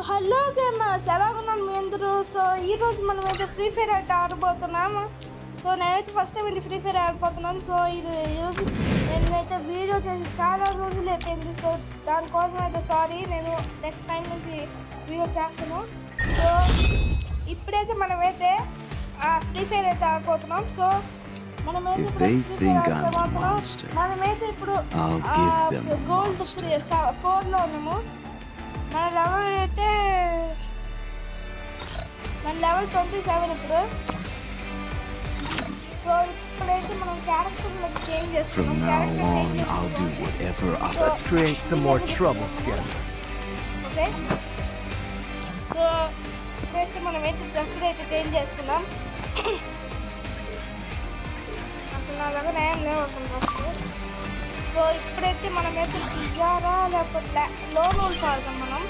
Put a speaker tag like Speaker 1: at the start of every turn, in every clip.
Speaker 1: Hello gamers, ఎలాగున్నాను మీ అందరూ? So ఈరోజు మనం అయితే ఫ్రీ ఫైర్ అయితే ఆడబోతున్నాము. సో నేనైతే ఫస్ట్ టైం ఇది ఫ్రీ ఫైర్ ఆడిపోతున్నాను. సో ఈరోజు నేనైతే వీడియో చేసి చాలా రోజులు అయిపోయింది. సో దానికోసం అయితే సారీ, నేను నెక్స్ట్ టైం నుంచి వీడియో చేస్తాను. సో ఇప్పుడైతే మనమైతే ఫ్రీ ఫైర్ అయితే ఆడిపోతున్నాం. సో మనమైతే ఇప్పుడు గోల్డ్ 4లో ఉన్నాము. మన లెవెల్ అయితే లెవెల్ 27 ఇప్పుడు. సో ఇప్పుడైతే మనం క్యారెక్టర్లోకి చేంజ్ చేస్తున్నాం.
Speaker 2: Let's create some more trouble together.
Speaker 1: Okay, so ఇప్పుడైతే మనమైతే డ్రెస్సులు అయితే చేంజ్ చేసుకున్నాం. అసలు నా దగ్గర ఏం లేవు అసలు డ్రెస్. సో ఇప్పుడైతే మనమైతే దిగారా లేకపోతే లోన్ ఆడతాం మనం.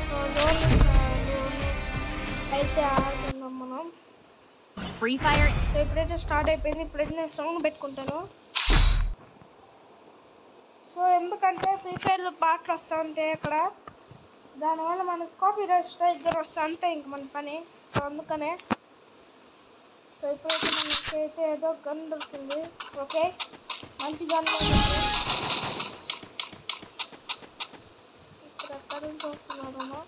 Speaker 1: సో లోన్ అయితే ఆడుతున్నాం మనం
Speaker 3: ఫ్రీ ఫైర్.
Speaker 1: సో ఇప్పుడైతే స్టార్ట్ అయిపోయింది. ఇప్పుడైతే నేను సౌండ్ పెట్టుకుంటాను. సో ఎందుకంటే ఫ్రీ ఫైర్లో పాటలు వస్తూ ఉంటాయి అక్కడ, దానివల్ల మనకు కాపీరైట్ స్ట్రైక్ వస్తూ ఉంటాయి ఇంక మన పని. సో అందుకనే సో ఇప్పుడైతే మనకైతే ఏదో గన్ దొరుకుతుంది. ఓకే, మంచి గన్ ఇక్కడ ఎక్కడి నుంచి వస్తున్నాడేమో.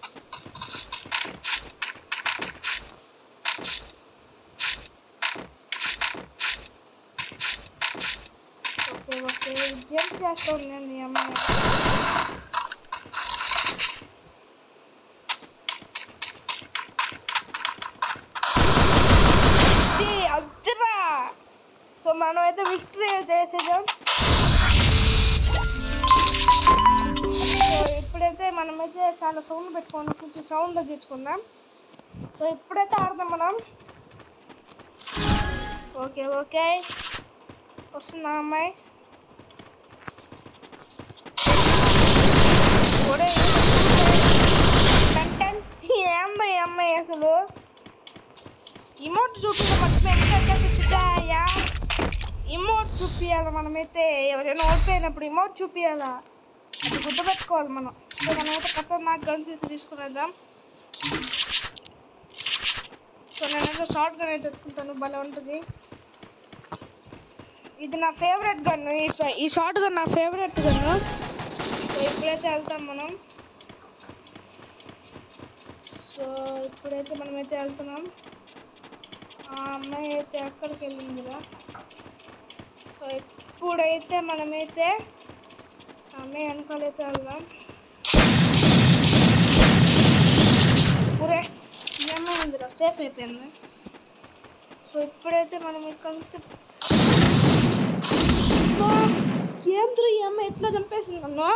Speaker 1: ఓకే ఓకే, జంప్ చేస్తూ ఉన్నాను ఈ అమ్మాయి. అద్దరా. సో మనమైతే విక్టరీ అయితే వేసేసాం. సో ఇప్పుడైతే మనమైతే చాలా సౌండ్ పెట్టుకోండి, కొంచెం సౌండ్ తగ్గించుకుందాం. సో ఇప్పుడైతే ఆడదాం మనం. ఓకే ఓకే, వస్తుందా అమ్మాయి? ఏ అమ్మాయి అసలు ఇమోట్ చూపించా, ఇమోట్ చూపించాలి మనమైతే. ఎవరైనా ఓడిపోయినప్పుడు ఇమోట్ చూపించాలా, అది గుర్తుపెట్టుకోవాలి మనం. సో మనమైతే ఖతర్నాక్ గన్స్ అయితే తీసుకునేద్దాం. సో నేనైతే షార్ట్ గన్ అయితే ఎత్తుకుంటాను, భలే ఉంటుంది. ఇది నా ఫేవరెట్ గన్ను, ఈ షార్ట్ గన్ నా ఫేవరెట్ గన్ను. సో ఇప్పుడైతే వెళ్తాం మనం. సో ఇప్పుడైతే మనమైతే వెళ్తున్నాం. ఆ అమ్మాయి అయితే ఎక్కడికి వెళ్ళిందిరా. సో ఇప్పుడైతే మనమైతే అమ్మాయి వెనకాలైతే వెళ్దాం. ఊరే ఈ అమ్మాయి ఉందిరా, సేఫ్ అయిపోయింది. సో ఇప్పుడైతే మనం ఇక్కడ ఏంద్ర ఈ అమ్మాయి ఎట్లా చంపేసింది నన్ను.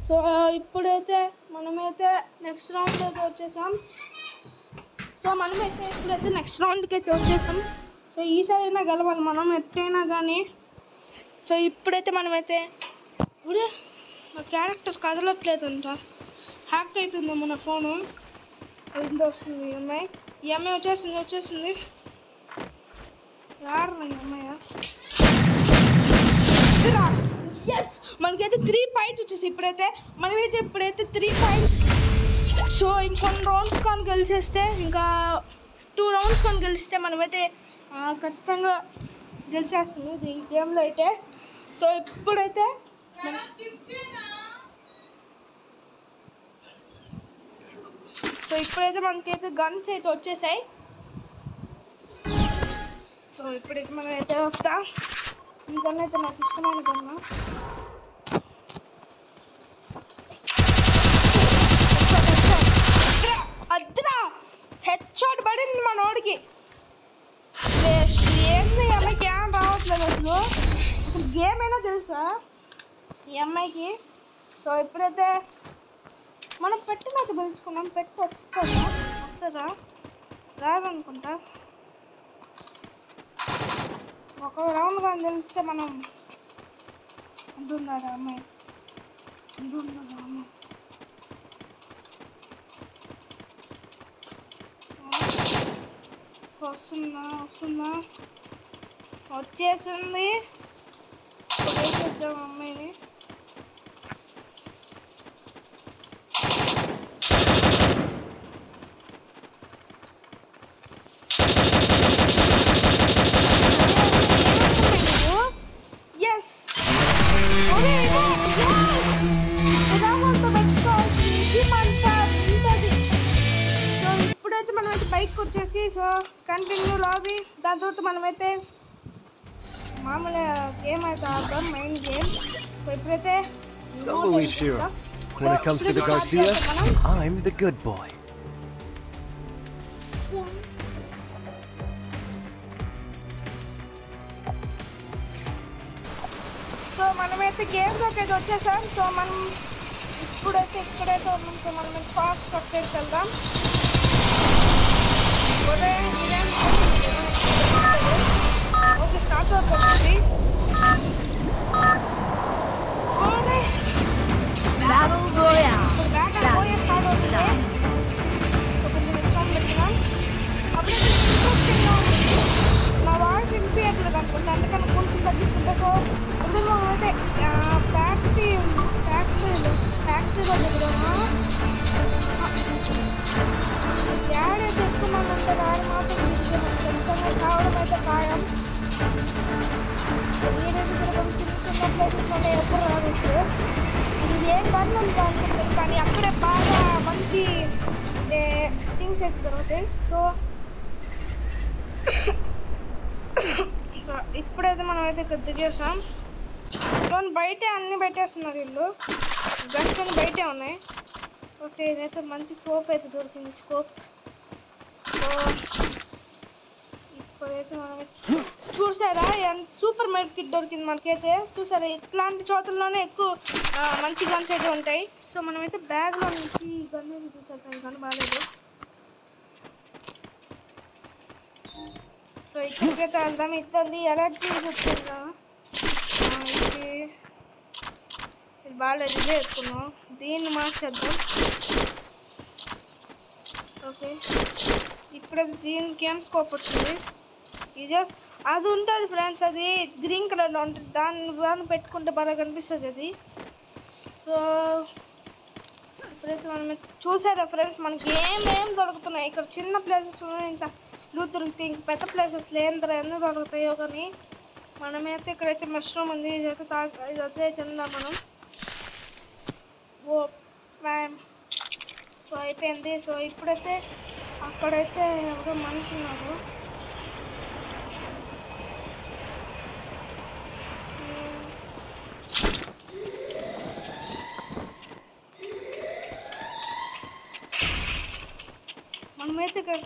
Speaker 1: సో ఇప్పుడైతే మనమైతే నెక్స్ట్ రౌండ్ అయితే వచ్చేసాం. సో మనమైతే ఇప్పుడైతే నెక్స్ట్ రౌండ్కి అయితే వచ్చేసాం. సో ఈసారి అయినా గెలవాలి మనం ఎట్టయినా కానీ. సో ఇప్పుడైతే మనమైతే ఇప్పుడు నా క్యారెక్టర్ కదలట్లేదంట, హ్యాక్ అయిపోయిందమ్మా నా ఫోను. ఎంత వస్తుంది ఈ అమ్మాయి వచ్చేసింది. రారా ఈ అమ్మాయి. ఎస్, మనకైతే 3 పాయింట్స్ వచ్చేసి ఇప్పుడైతే 3 పాయింట్స్. సో ఇంకొన్ని రౌండ్స్ కానీ గెలిచేస్తే, ఇంకా 2 రౌండ్స్ కానీ గెలిస్తే మనమైతే ఖచ్చితంగా గెలిచేస్తుంది ఈ గేమ్లో అయితే. సో ఇప్పుడైతే మనకైతే గన్స్ అయితే వచ్చేసాయి. సో ఇప్పుడైతే మనం అయితే వస్తాం. ఈ గన్ అయితే నాకు ఇష్టమైన గన్ను. అద్దరా హెడ్ షాట్ పడింది మా నోడికి. ఏంది ఈ అమ్మాయికి ఏం రావట్లేదు అసలు గేమ్ అయినా తెలుసా ఈ అమ్మాయికి. సో ఇప్పుడైతే మనం పెట్టినట్టు పిలుచుకున్నాం. పెట్టి వస్తారా రాదనుకుంటా. ఒక రౌండ్ కానీ తెలిస్తే మనం ఉంటుందా అమ్మాయి, అమ్మాయి. వస్తుందా వచ్చేసింది. వేసేద్దాం అమ్మాయిని. వచ్చేసి సో కంటిన్యూ లాబీ. దాని తర్వాత మనమైతే మామూలుగా గేమ్ అయితే ఆడతాం, మెయిన్ గేమ్. సో ఇప్పుడైతే
Speaker 2: Don't believe Shira. When it comes to the Garcia, I'm the good boy.
Speaker 1: So మనమైతే గేమ్లోకి అయితే వచ్చేసాం. సో మనం ఇప్పుడైతే ఇక్కడైతే ఉన్నాం. సో మనం ఫాస్ట్ కట్టేసి వెళ్దాం. ఓకే స్టార్ట్ అవుతుంది.
Speaker 3: Battle Royale.
Speaker 1: స్టార్ట్ అవుతుంది. కొంచెం సౌండ్ పెట్టినాం. అప్పుడే నా వాయిస్ వినిపించట్లేదు అనుకుంటా, అందుకని కొంచెం తగ్గించుకుంటా. సో ఇప్పుడు మనమైతే ఫ్యాక్టరీలో దిగుదామా? ఏడైతే ఎక్కున్నామంటే వాడు మాత్రం ఖచ్చితంగా సావడం అయితే ఖాయం. ఏదైతే తిరగడం చిన్న ప్లేసెస్లోనే ఎప్పుడు రాదు. ఇది ఏం పని ఉంది అనుకుంటారు, కానీ అక్కడే బాగా మంచి థింగ్స్ అయితే దొరుకుతాయి. సో ఇప్పుడైతే మనం అయితే ఇక్కడ దిగేసాం. బయటే అన్నీ పెట్టేస్తున్నారు వీళ్ళు, గన్స్ అన్ని బయటే ఉన్నాయి. ఓకే ఇదైతే మంచి సోప్ అయితే దొరికింది, స్కోప్. సో ఇప్పుడైతే మనం చూసారా ఎంత సూపర్ మెడ్ కిట్ దొరికింది మనకైతే. చూసారా ఇట్లాంటి చోట్లలోనే ఎక్కువ మంచి గన్స్ అయితే ఉంటాయి. సో మనమైతే బ్యాగ్లో నుంచి గన్ అయితే తీసేస్తాం. ఈ గన్ బాగాలేదు. సో ఇక్కడికైతే వెళ్దాం. ఇస్తుంది ఎలర్జీ చెప్తుందా, ఇది బాగాలేదు, ఇదే వేసుకున్నాం. దీన్ని మార్చేద్దాం. ఓకే ఇప్పుడైతే దీనికి ఏం స్కోప్ వచ్చింది, ఇదే అది ఉంటుంది ఫ్రెండ్స్, అది గ్రీన్ కలర్లో ఉంటుంది. దాన్ని పెట్టుకుంటే బాగా కనిపిస్తుంది అది. సో ఇప్పుడైతే మనం చూసారా ఫ్రెండ్స్, మనకి ఏమేం దొరుకుతున్నాయి ఇక్కడ. చిన్న ప్లేసెస్ ఇంత లూట్ దొరుకుతాయి, ఇంక పెద్ద ప్లేసెస్లో ఎన్ని దొరుకుతాయో. కానీ మనమైతే ఇక్కడైతే మష్రూమ్ ఉంది, ఇదైతే తిందాం మనం. ఓ మ్యామ్ సో అయిపోయింది. సో ఇప్పుడైతే అక్కడైతే ఎవరో మనిషి ఉన్నారు. మనమైతే ఇక్కడ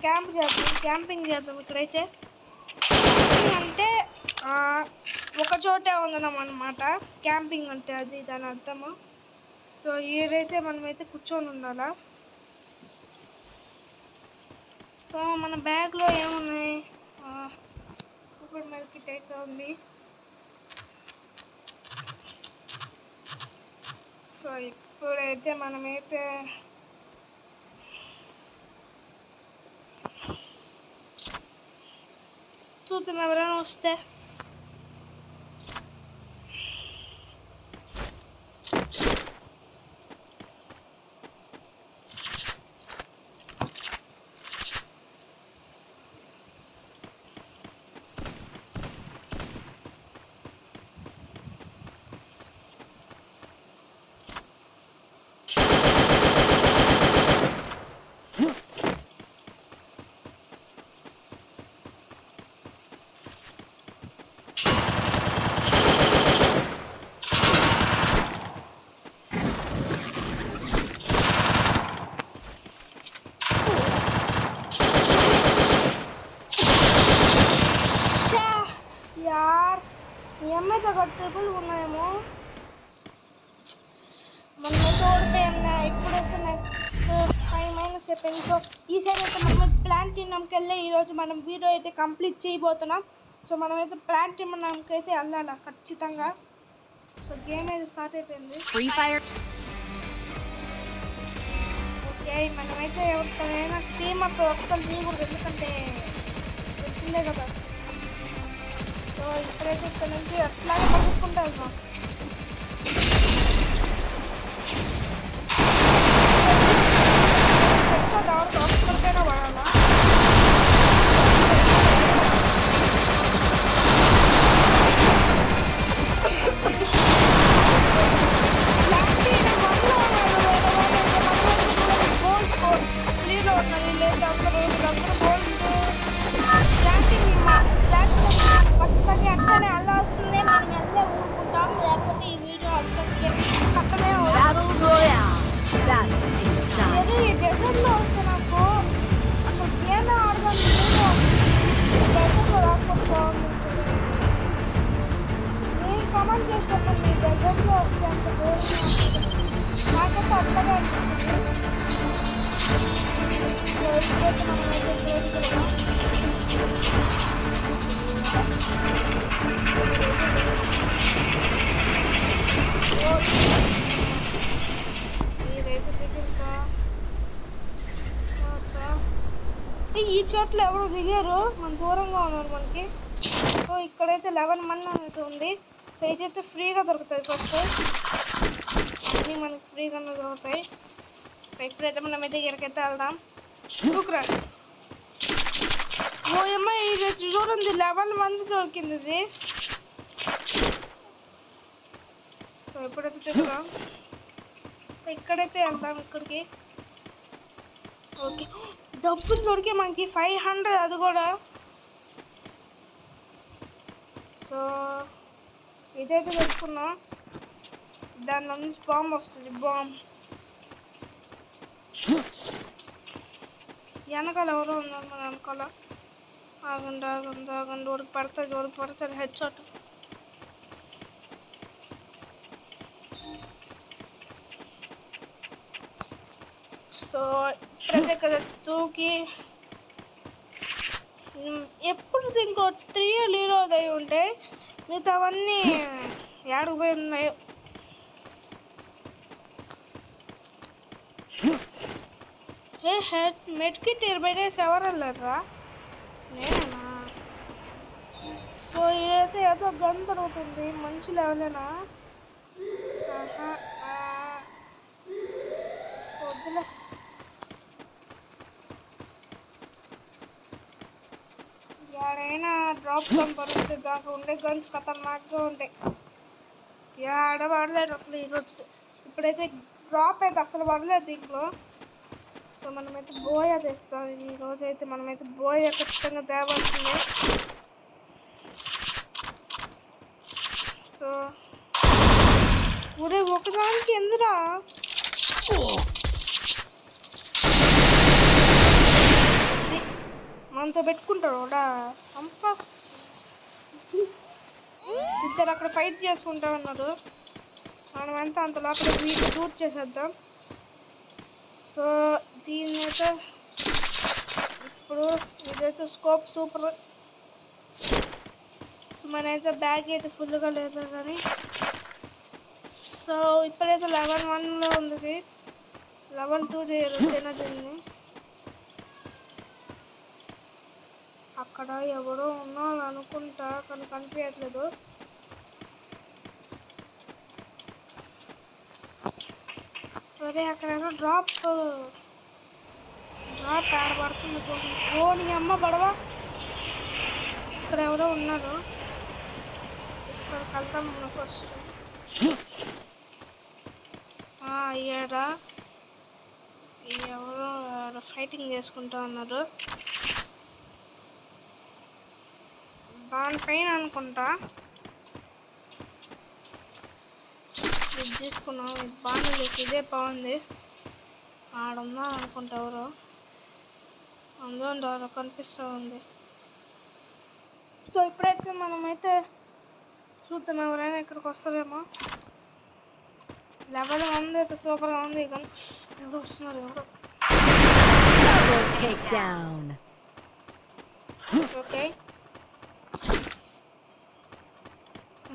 Speaker 1: క్యాంపింగ్ చేద్దాం. ఇక్కడైతే అంటే ఒక చోటే ఉందన్నాం అన్నమాట. క్యాంపింగ్ అంటే అది దాని అర్థము. సో ఈడైతే మనమైతే కూర్చొని ఉండాలా. సో మన బ్యాగ్లో ఏమున్నాయి, సూపర్ మార్కెట్ అయితే ఉంది. సో ఇప్పుడైతే మనమైతే చూద్దాం ఎవరైనా వస్తే. ఏమైతే ట్రిపుల్ ఉన్నాయేమో మనమైతే ఓడిపోయాము. ఇప్పుడైతే నెక్స్ట్ 5 అయిపోయింది. సో ఈసారి అయితే మనం ప్లాంటినంకి వెళ్ళి ఈరోజు మనం వీడియో అయితే కంప్లీట్ చేయబోతున్నాం. సో మనమైతే ప్లాంటినంకి అయితే వెళ్ళాలి ఖచ్చితంగా. సో గేమ్ అయితే స్టార్ట్ అయిపోయింది.
Speaker 3: Free Fire.
Speaker 1: ఓకే మనమైతే ఎవరికైనా టీమ్ అప్ ఒక్కరు తీయకూడదు, ఎందుకంటే తెలిసిందే కదా. సో ఇప్పుడైతే ఇక్కడ నుంచి అట్లాగే పట్టుకుంటా వెళ్దాం. ఒక్కరికైనా పడాలా? గోల్డ్ 3లో ఉన్నారు, లేదు అందరూ గోల్డ్ అలాగే అనిపిస్తుంది. సో ఇప్పుడైతే మనం అయితే ఇక్కడైతే తిరగాం. మీరైతే దిగుతా ఈ చోట్ల ఎవరు దిగారు, మన దూరంగా ఉన్నారు మనకి. సో ఇక్కడైతే 11 మంది అనేది ఉంది. సో ఇదైతే ఫ్రీగా దొరుకుతుంది. ఫస్ట్ అన్నీ మనకి ఫ్రీగానే దొరుకుతాయి. సో ఇప్పుడైతే మనం అయితే ఇక్కడికైతే వెళ్దాం. చూకురా ఓ అమ్మాయి ఇది చూడండి 11 మంది దొరికింది ఇది. సో ఇప్పుడైతే చూద్దాం. సో ఇక్కడైతే వెళ్దాం ఇక్కడికి. ఓకే డబ్బులు దొరికే మనకి 500 అది కూడా. సో ఇదైతే తెచ్చుకున్నాం. దానిలో నుంచి బాంబు వస్తుంది. బాంబు వెనకాల ఎవరో ఉన్నారు మన వెనకాల. ఆగండి ఆగండి ఆగండి ఉడికి పడుతుంది హెడ్ షాట్. సో ఇప్పుడైతే కదా తూకి ఎప్పుడు ఇంకో 3 లీరోజ్ అయి ఉంటాయి. మిగతా అవన్నీ ఏడకు పోయి ఉన్నాయో. మెడ్ కిట్ 20 డేస్ ఎవరు వెళ్ళారా? నేనేనా? సో ఇదైతే ఏదో గన్ దొరుకుతుంది. మంచి లెవెలేనా? వద్దులే. ఎక్కడైనా డ్రాప్ గన్ పరిస్థితి దాకా ఉండే గన్స్ ఖతర్నాక్గా ఉంటాయి. ఏడ పడలేదు అసలు ఈరోజు. ఇప్పుడైతే డ్రాప్ అయితే అసలు పడలేదు దీంట్లో. సో మనమైతే బోయా తెస్తాం. ఈరోజు అయితే మనమైతే బోయా ఖచ్చితంగా తేవాల్సిందే. సో ఒరే ఒకదానికి ఎందురా మనతో పెట్టుకుంటాడు కూడా. అంపా ఇద్దరు అక్కడ ఫైట్ చేసుకుంటా ఉన్నారు. మనమంతా అంత లోపల వీటిని షూట్ చేసేద్దాం. సో దీన్ని అయితే ఇప్పుడు ఇదైతే స్కోప్ సూపర్. సో మనైతే బ్యాగ్ అయితే ఫుల్గా లేదు కానీ. సో ఇప్పుడైతే లెవెల్ 1లో ఉంది. లెవెల్ 2 చేయరు దీన్ని. అక్కడ ఎవరో ఉన్నారు అనుకుంటా కానీ కనిపించట్లేదు. సరే అక్కడ ఏదో డ్రాప్ ఆడబడుతుంది. ఓ నీ అమ్మ పడవా. ఇక్కడ ఎవరో ఉన్నారు. ఇక్కడికి వెళ్తాం మనం ఫస్ట్. అయ్యాడా ఎవరో ఫైటింగ్ చేసుకుంటా ఉన్నారు దానిపైన అనుకుంటా. ఇది తీసుకున్నాం. ఇది బాగుంది. ఇదే బాగుంది. ఆడుందా అనుకుంటా ఎవరో. అందులో కనిపిస్తూ ఉంది. సో ఇప్పుడైతే మనమైతే చూద్దాం ఎవరైనా ఇక్కడికి వస్తారేమో. లెవెల్ 1 అయితే సూపర్గా ఉంది. కానీ ఎవరు వస్తున్నారు ఎవరు. ఓకే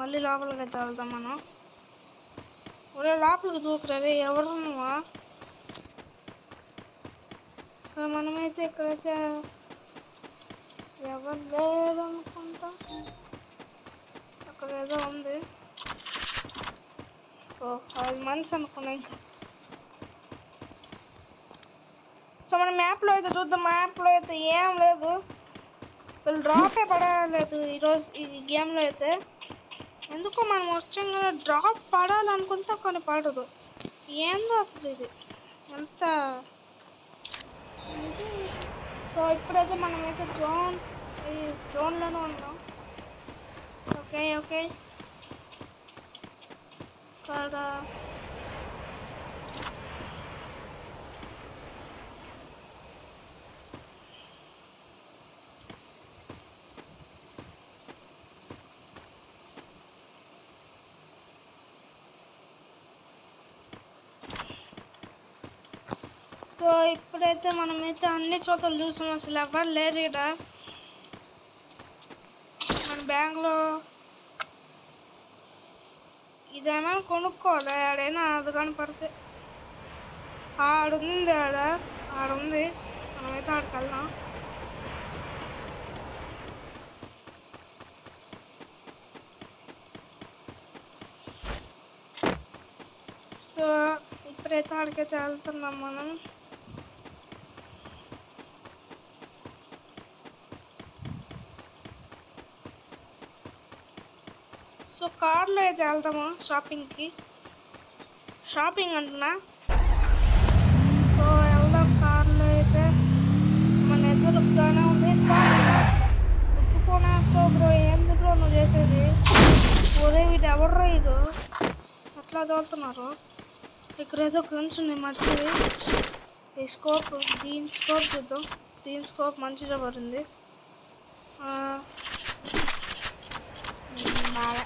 Speaker 1: మళ్ళీ లోపలికి అయితే వెళ్తాం మనం. ఒరే లోపలికి దూకురే ఎవరు నువ్వా. సో మనమైతే ఇక్కడైతే ఎవరు లేరు అనుకుంటా. అక్కడ ఏదో ఉంది. ఓ 5 మనిషి అనుకున్నా ఇంకా. సో మన మ్యాప్లో అయితే చూద్దాం. మ్యాప్లో అయితే ఏం లేదు. అసలు డ్రాపే పడలేదు ఈరోజు ఈ గేమ్లో అయితే. ఎందుకో మనం వచ్చాం కదా డ్రాప్ పడాలనుకుంటే కానీ పడదు. ఏందో అసలు ఇది ఎంత. సో ఇప్పుడైతే మనమైతే జోన్లోనే ఉన్నాం. ఓకే ఓకే కదా. సో ఇప్పుడైతే మనమైతే అన్ని చోట్ల చూసాం, అసలు ఎవరు లేరు ఇక్కడ. మన బ్యాంక్లో ఇదేమైనా కొనుక్కోవాలి, ఆడైనా అది కానీ పడితే. ఆడుంది, ఆడుంది, మనమైతే ఆడికి వెళ్దాం. సో ఇప్పుడైతే ఆడికైతే వెళ్తున్నాం మనం. సో కార్లో అయితే వెళ్తాము షాపింగ్కి. షాపింగ్ అంటున్నా. సో వెళ్దాం కార్లో అయితే. మన ఎదురుగానే ఉంది. ఉప్పుకోనేస్తావు బ్రో, ఎందుకు నువ్వు చేసేది? ఒరే వీడు ఎవర్రా వీడు, అట్లా చదువుతున్నారు. ఇక్కడ ఏదో గన్స్ ఉంది మంచిది. ఈ స్కోప్, దీని స్కోప్ చూద్దాం. దీని స్కోప్ మంచిగా పడింది. బాగా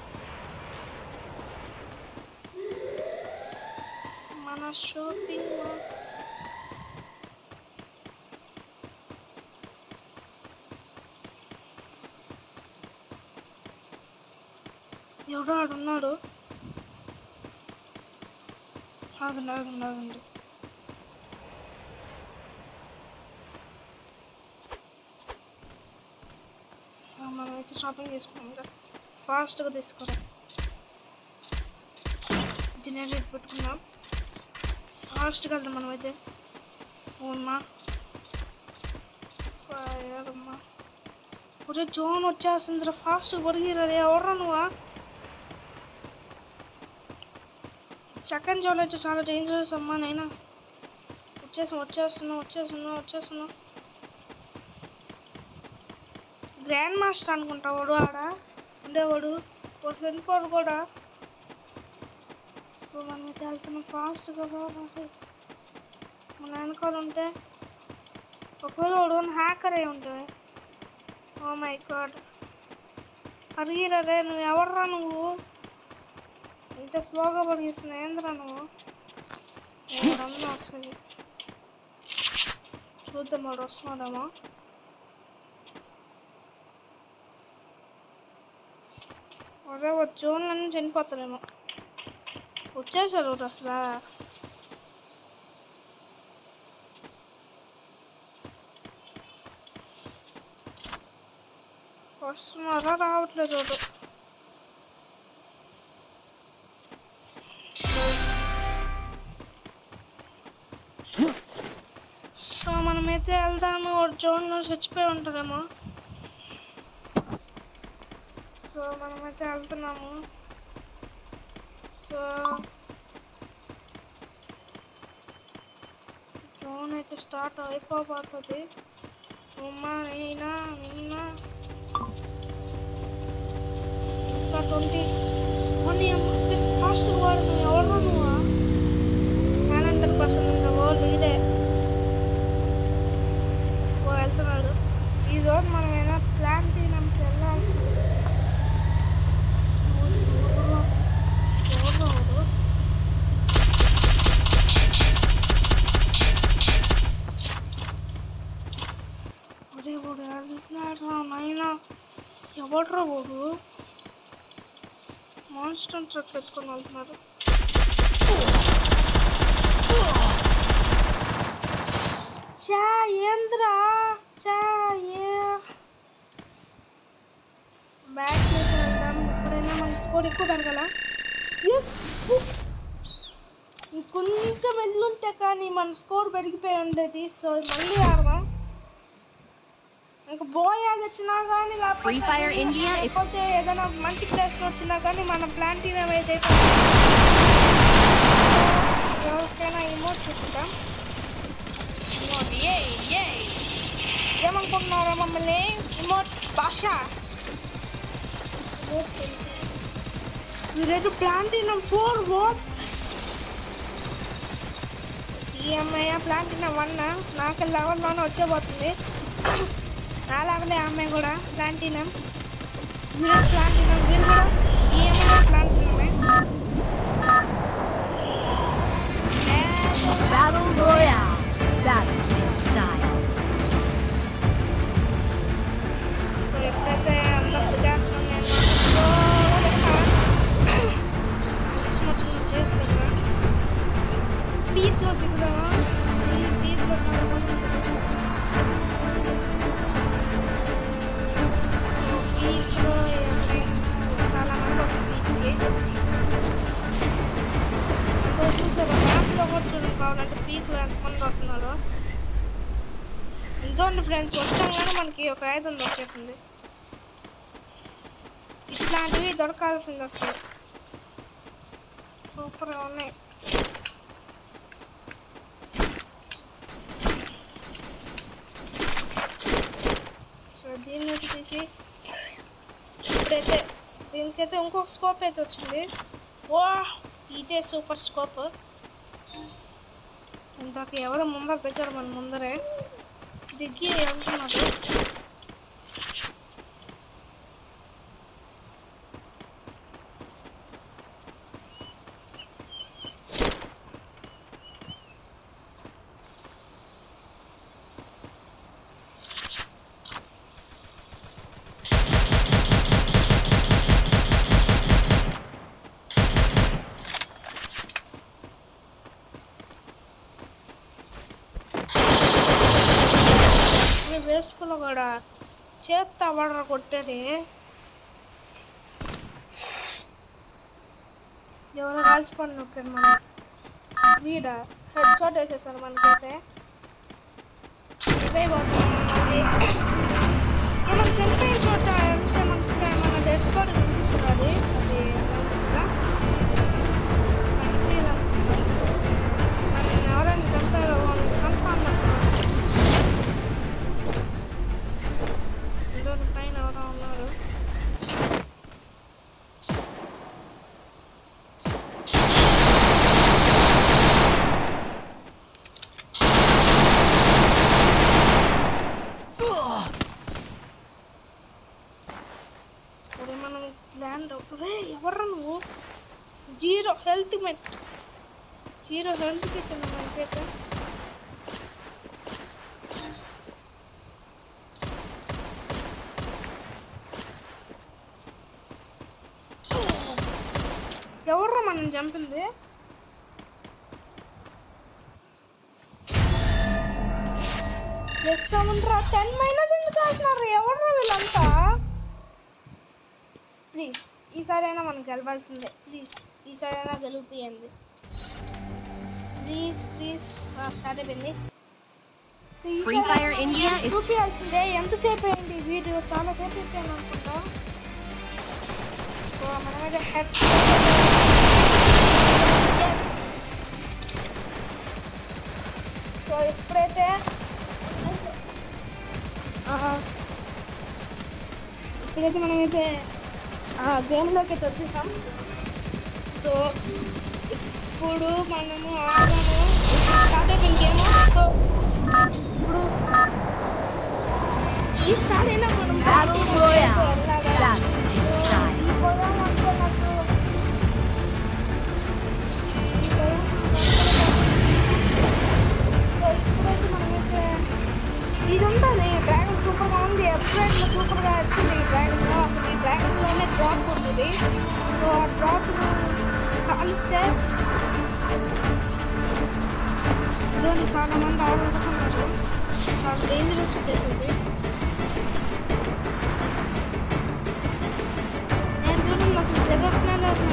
Speaker 1: మన షాపింగ్ ఎవడో ఆడున్నాడు. ఆగండి. మనమైతే షాపింగ్ చేసుకున్నాం కదా, ఫాస్ట్గా తీసుకోరా. దీని రేట్ పెట్టుకున్నాం, ఫాస్ట్గా వెళ్దాం మనమైతే. అమ్మా ఒరే జోన్ వచ్చేస్తుందిరా, ఫాస్ట్గా పొరిగిరా. ఎవర్రా నువ్వా? సెకండ్ జోన్ అయితే చాలా డేంజరస్ అమ్మా. నైనా వచ్చేస్తున్నా. గ్రాండ్ మాస్టర్ అనుకుంటా వాడు, ఆడ ఉండేవాడు చనిపోడు కూడా. సో మనమైతే వెళ్తున్నాం ఫాస్ట్గా. మన వెనకాల ఉంటే ఒకవేళ వాడు హ్యాకర్ అయి ఉంటే, ఓ మై గాడ్. అడిగిరా రే, నువ్వు ఎవర్రా? నువ్వు ఇంత స్లోగా పరిగెత్తున్నా ఏంద్రా నువ్వు? ఎవరన్నా వస్తుంది చూద్దాం, వాడు వస్తున్నాడేమో. అదే జోన్లన్నీ చనిపోతారేమో. వచ్చేసారు అసలు. వస్తున్నారా? రావట్లేదు వాడు. సో మనమైతే వెళ్దాము. వాడు జోన్లో చచ్చిపోయి ఉంటారేమో. సో మనమైతే వెళ్తున్నాము. సో జోన్ అయితే స్టార్ట్ అయిపోతుంది. అమ్మా నేనా ఇంకా 20 ఫాస్ట్ వాడు. నువ్వు ఎవరు? నువ్వా? 900% ఉంటావో లీడే వెళ్తున్నాడు. ఈ జోన్ మనమైనా ప్లాంటీనంకి వెళ్ళాల్సింది. ఒరే వాడు వెళ్తున్నాడు నాయనా. ఎవడ్రా వాడు? మాన్స్టర్ ట్రక్ ఎత్తుకొని వెళ్తున్నారు. ఏంద్రా బ్యాక్ చేసి వెళ్దాం. ఇప్పుడైనా మన స్కోర్ ఎక్కువ పెరగాల. ఎస్, ఇంకొంచెం వెళ్ళుంటే కానీ మన స్కోర్ పెరిగిపోయి ఉండేది. సో మళ్ళీ ఆడదాం. ఇంకా బోయాది వచ్చినా కానీ, లేకపోతే ఏదైనా మంచి ప్లేస్ వచ్చినా కానీ మన ప్లాంటీనం ఏదైతే ఎవరికైనా ఇమోట్ చూపుతాం. ఏమనుకుంటున్నారా మమ్మల్ని? ఇమోట్ భాష మీరు ప్లాంటీనం 4 వోట్. ఈఎంఐ ప్లాంటీనం 1 నాకు 11లోనే వచ్చేపోతుంది. అలాగలే అమ్మాయి కూడా ప్లాంటీనం. మీరు ప్లాంటీనం, మీరు కూడా ఈఎంఐ ప్లాంటీనమే.
Speaker 3: Battle Royale.
Speaker 1: పీక్లో దిగుదామా? ఈ పీక్లో చాలా మంది ఉంటారు. సో పీక్లో చాలా మంది వస్తారు పీక్కి. చూసారా మ్యాప్లో కూడా చూడండి కావాలంటే పీక్లో ఎంతమంది వస్తున్నారో. ఎంతోండి ఫ్రెండ్స్, వచ్చాగానే మనకి ఒక ఆయుధం దొరికేస్తుంది. ఇట్లాంటివి దొరకాల్సింది అసలు. సూపర్గా ఉన్నాయి. సో దీన్ని తీసి ఇప్పుడైతే దీనికైతే ఇంకొక స్కోప్ అయితే వచ్చింది. వా ఇదే సూపర్ స్కోప్. ఇందాక ఎవరు ముందర దగ్గర మన ముందరే దిగి వెళ్తున్నారు. వేస్ట్ఫుల్ కూడా చేత్తా వాడర కొట్టేది. ఎవరో కాల్చిపోండి నొక్కారు మనం. వీడ హెడ్ షాట్ వేసేసారు మనకైతే. మనం చనిపోయిన చోట వెళ్తే మన డెడ్ బాడీ చూపిస్తున్నది. అది మనం ఎవరైనా చంపారో వాళ్ళని చంపాలన్నప్పుడు పైన ఎవరో ఉన్నారు. అదే మనం ల్యాండ్ అవుతుంది. ఎవర్రా నువ్వు? 0 హెల్త్ మెట్, 0 హెల్త్కి కింద మనకైతే. ఎవర్రా మనం చంపింది? ప్లస్ 10 మైనస్ ఎందుకు వేస్తున్నారు? ఎవర్రా వీళ్ళంతా? ప్లీజ్ ఈసారైనా మనం గెలవాల్సిందే. ప్లీజ్ ఈసారైనా గెలిపియండి. Please please. స్టార్ట్ అయిపోయింది.
Speaker 3: Free Fire India is
Speaker 1: చూపించాల్సిందే. ఎంతసేపు అయింది వీడియో? చాలా సేపు అయిపోయింది అనుకుంటా. సో మనమైతే హెడ్ సో ఇప్పుడైతే మనమైతే గేమ్లోకి అయితే వచ్చేసాం. సో ఇప్పుడు మనము ఆడాము. స్టార్ట్ అయిపోయింది గేమ్. సో ఇప్పుడు ఈసారైనా మనం
Speaker 3: Battle Royale. Battle in style.
Speaker 1: ఇది ఉంటుంది. డ్రాగన్ సూపర్గా ఉంది. ఎప్పుడైనా సూపర్గా వచ్చింది ఈ డ్రాగన్లో. అసలు ఈ డ్రాగన్లోనే డ్రాప్ ఉంటుంది. సో ఆ డ్రాప్ కాలిస్తే ఇదిగోండి చాలా మంది ఆడుకుంటున్నారు. చాలా డేంజరస్ వచ్చేసింది. నేను చూడండి అసలు జరగట్లే లేదు.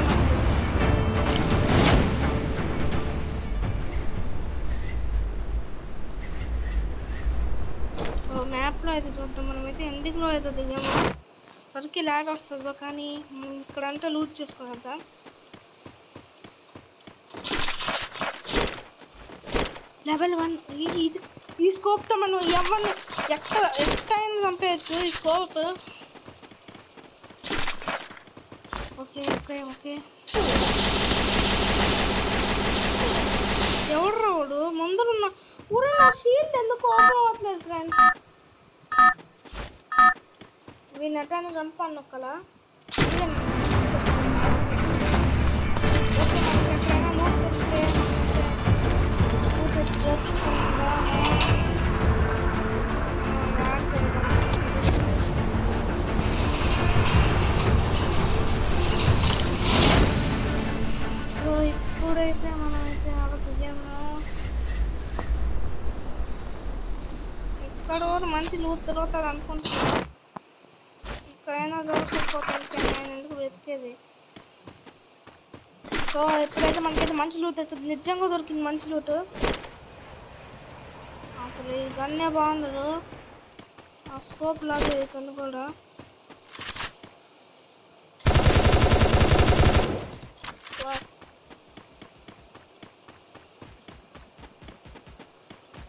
Speaker 1: మ్యాప్లో అయితే చూద్దాం. మనమైతే ఎండింగ్లో అయితే దిగాము. సర్కిల్ యాడ్ వస్తుందో కానీ ఇక్కడంతా లూట్ చేసుకునేద్దాం. లెవెల్ 1. ఈ స్కోప్తో మనం ఎవరిని ఎక్కడైనా చంపేయచ్చు. ఈ స్కోప్ ఓకే ఓకే ఓకే. ఎవరు రావుడు ముందరున్న ఊరే? నా షీల్డ్ ఎందుకు ఓపెన్ అవ్వట్లేదు ఫ్రెండ్స్? వీళ్ళు ఎట్టైనా చంపాను ఒక్కలా. ఎక్కడైనా లూట్ పెడితే సో ఇప్పుడు ఇప్పుడైతే మనమైతే ఆలోచించాము ఇక్కడ కూడా మంచి లూట్ దొరుకుతుంది అనుకుంటున్నాను. ఇక్కడైనా దొరకకపోతే నేను ఎందుకు వెతికేది. సో ఇప్పుడైతే మనకైతే మంచి లూట్ అవుతుంది. నిజంగా దొరికింది మంచి లూట్. అసలు ఈ గన్నే బాగుండదు. ఆ స్కోప్ లాగా ఈ గన్ను కూడా.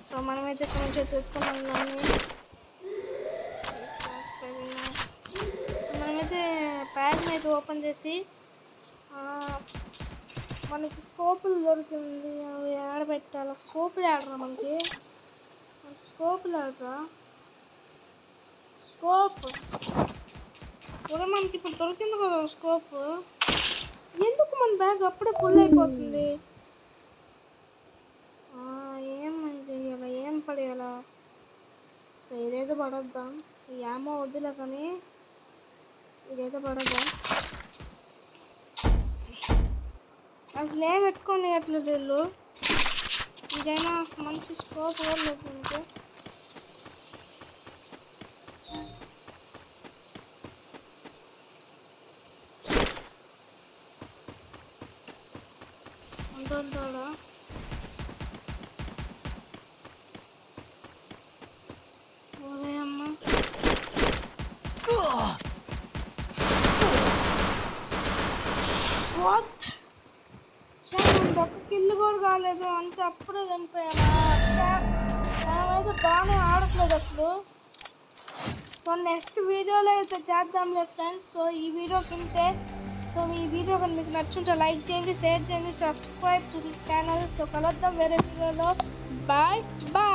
Speaker 1: సో మనమైతే ఇక్కడ నుంచి తెచ్చుకున్నాం దాన్ని. మనమైతే ప్యాక్ని అయితే ఓపెన్ చేసి మనకి స్కోపులు దొరికింది. అవి ఆడబెట్టాలి. స్కోపులు ఆడరా మనకి. స్కోపులు ఆడరా స్కోప్ కూడా మనకి ఇప్పుడు దొరికింది కదా స్కోప్. ఎందుకు మన బ్యాగ్ అప్పుడే ఫుల్ అయిపోతుంది? ఏం చెయ్యాలా? ఏం పడేయాలా? ఇదైతే పడొద్దాం. ఈ యామో వద్దులే కానీ ఇదైతే పడద్దాం. అసలు ఏం ఎత్తుకొని ఎట్లేదు వీళ్ళు. ఇదైనా మంచి స్కోప్ కూడా లేకుంటే అంటాడా. ఓరే అమ్మ వాట్ ఒక్క కిల్లు కూడా కాలేదు అంటే అప్పుడే చనిపోయామా? మనమైతే బాగానే ఆడట్లేదు అసలు. సో నెక్స్ట్ వీడియోలో అయితే చేద్దాంలే ఫ్రెండ్స్. సో ఈ వీడియో కిందే సో ఈ వీడియో కానీ మీకు నచ్చుంటే లైక్ చేయండి, షేర్ చేయండి, subscribe to this channel. So కలుద్దాం వేరే వీడియోలో. Bye bye.